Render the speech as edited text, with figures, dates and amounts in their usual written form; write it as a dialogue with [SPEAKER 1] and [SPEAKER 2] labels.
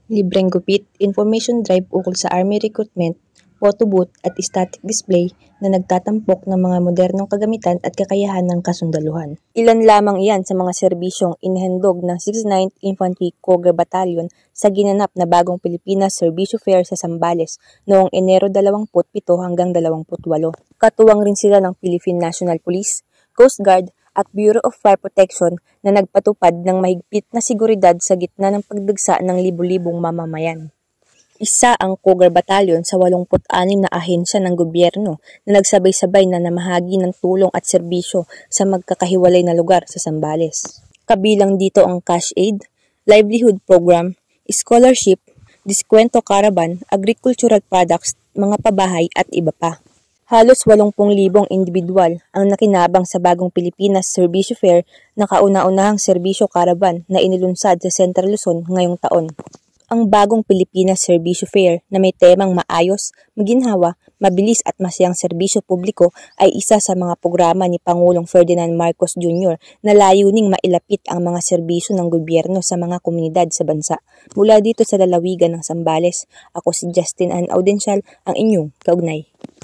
[SPEAKER 1] Libreng gupit, information drive ukol sa Army recruitment, photo booth at static display na nagtatampok ng mga modernong kagamitan at kakayahan ng kasundaluhan. Ilan lamang iyan sa mga serbisyong inihandog ng 69th Infantry Cougar Battalion sa ginanap na Bagong Pilipinas Serbisyo Fair sa Zambales noong Enero 27 hanggang 28. Katuwang rin sila ng Philippine National Police, Coast Guard at Bureau of Fire Protection na nagpatupad ng mahigpit na seguridad sa gitna ng pagdagsa ng libu-libong mamamayan. Isa ang Cougar Battalion sa 86 na ahensya ng gobyerno na nagsabay-sabay na namahagi ng tulong at serbisyo sa magkakahiwalay na lugar sa Zambales. Kabilang dito ang cash aid, livelihood program, scholarship, diskwento caravan, agricultural products, mga pabahay at iba pa. Halos 80,000 individual ang nakinabang sa Bagong Pilipinas Serbisyo Fair na kauna-unahang serbisyo caravan na inilunsad sa Central Luzon ngayong taon. Ang Bagong Pilipinas Serbisyo Fair na may temang maayos, maginhawa, mabilis at masayang serbisyo publiko ay isa sa mga programa ni Pangulong Ferdinand Marcos Jr. na layuning mailapit ang mga serbisyo ng gobyerno sa mga komunidad sa bansa. Mula dito sa lalawigan ng Zambales, ako si Justin Ann Audencial, ang inyong kaugnay.